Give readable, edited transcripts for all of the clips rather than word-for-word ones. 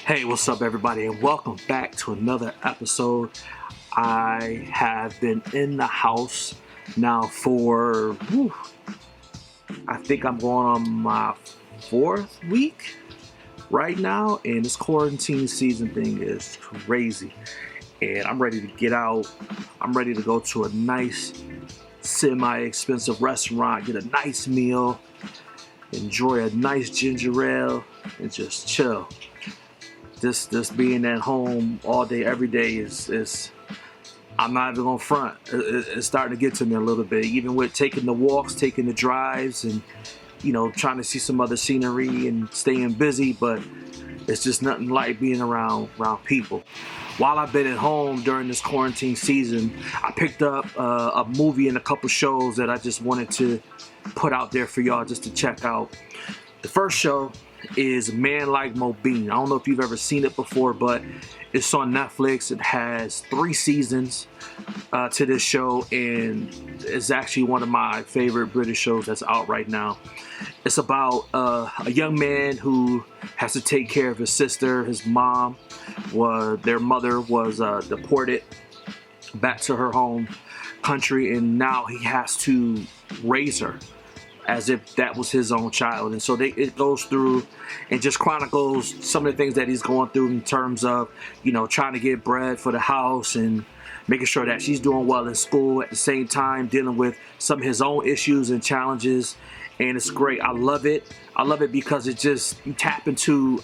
Hey, what's up, everybody, and welcome back to another episode. I have been in the house now for, I think I'm going on my 4th week right now, and this quarantine season thing is crazy. And I'm ready to get out. I'm ready to go to a nice, semi-expensive restaurant, get a nice meal, enjoy a nice ginger ale, and just chill. This being at home all day, every day is I'm not even gonna front. It's starting to get to me a little bit, even with taking the walks, taking the drives, and trying to see some other scenery and staying busy. But it's just nothing like being around people. While I've been at home during this quarantine season, I picked up a movie and a couple shows that I just wanted to put out there for y'all just to check out. The first show is Man Like Mo Bean. I don't know if you've ever seen it before, but it's on Netflix. It has 3 seasons to this show, and it's actually one of my favorite British shows that's out right now. It's about a young man who has to take care of his sister. His mom, their mother was deported back to her home country, and now he has to raise her as if that was his own child. And so it goes through and just chronicles some of the things that he's going through in terms of, trying to get bread for the house and making sure that she's doing well in school, at the same time dealing with some of his own issues and challenges. And it's great. I love it. I love it because it just, you tap into,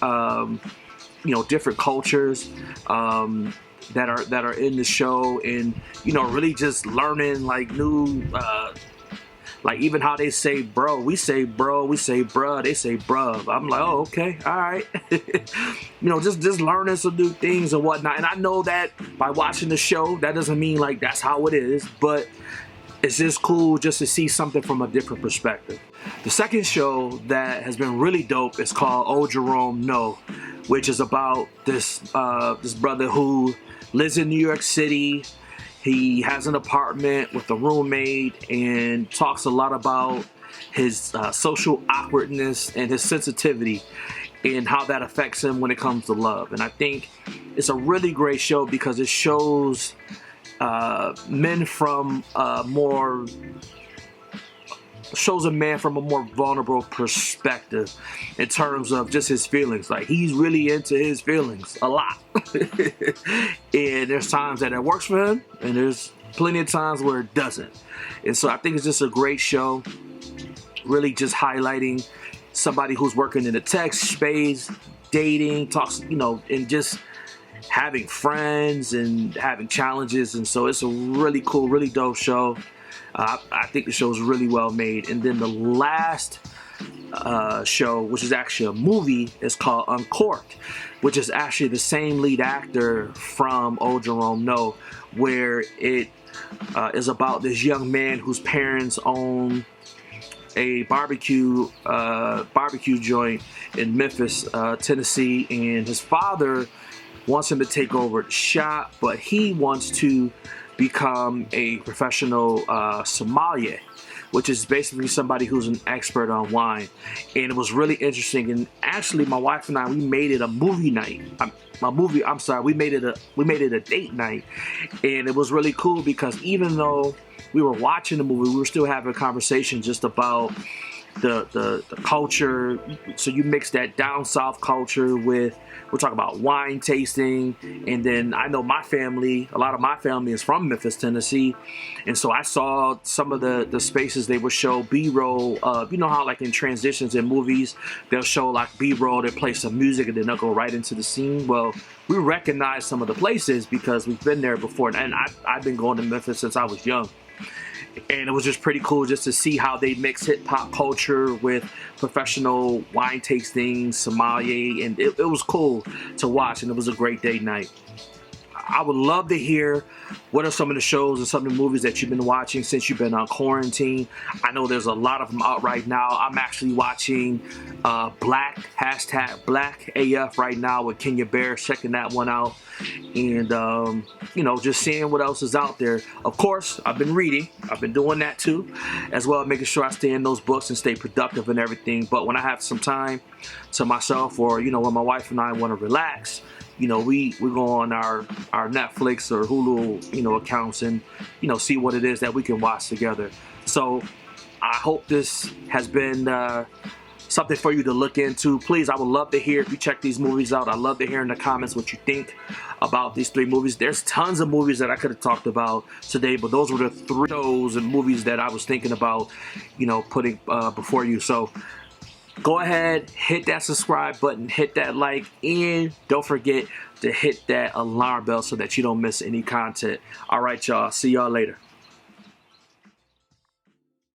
different cultures that are in the show, and, really just learning like new, like even how they say bro. We say bro, we say bruh, they say bruv. I'm like, oh, okay, all right. just learning some new things and whatnot. And I know that by watching the show, that doesn't mean like that's how it is, but it's just cool just to see something from a different perspective. The second show that has been really dope is called Jerome No, which is about this brother who lives in New York City. He has an apartment with a roommate and talks a lot about his social awkwardness and his sensitivity and how that affects him when it comes to love. And I think it's a really great show because it shows men from a man from a more vulnerable perspective in terms of just his feelings. Like, he's really into his feelings a lot. And there's times that it works for him, and there's plenty of times where it doesn't. And so I think it's just a great show, really just highlighting somebody who's working in the tech space, dating, talks, and just having friends and having challenges. And so it's a really cool, really dope show. I think the show is really well made. And then the last show, which is actually a movie, is called Uncorked, which is actually the same lead actor from Jerome No, where it is about this young man whose parents own a barbecue joint in Memphis, Tennessee, and his father wants him to take over the shop, but he wants to become a professional sommelier, which is basically somebody who's an expert on wine. And it was really interesting. And actually, my wife and I, we made it a movie night. We made it a date night, and it was really cool because even though we were watching the movie, we were still having a conversation just about the culture. So you mix that down south culture with, we're talking about wine tasting, and then I know a lot of my family is from Memphis, Tennessee, and so I saw some of the spaces they would show B-roll. You know how like in transitions in movies, they'll show like B-roll, they play some music, and then they'll go right into the scene. Well, we recognize some of the places because we've been there before, and I've been going to Memphis since I was young. And it was just pretty cool just to see how they mix hip-hop culture with professional wine tasting, sommelier, and it was cool to watch, and it was a great date night. I would love to hear what are some of the shows and some of the movies that you've been watching since you've been on quarantine. I know there's a lot of them out right now. I'm actually watching Black #BlackAF right now with Kenya Bear, checking that one out. And you know, just seeing what else is out there. Of course, I've been reading. I've been doing that too, as well, making sure I stay in those books and stay productive and everything. But when I have some time to myself, or you know, when my wife and I want to relax, you know, we go on our Netflix or Hulu, you know, accounts, and you know, see what it is that we can watch together. So I hope this has been something for you to look into. Please, I would love to hear if you check these movies out. I'd love to hear in the comments what you think about these 3 movies. There's tons of movies that I could have talked about today, but those were the 3 shows and movies that I was thinking about, you know, putting before you. So go ahead, hit that subscribe button, hit that like, and don't forget to hit that alarm bell so that you don't miss any content. All right, y'all. See y'all later.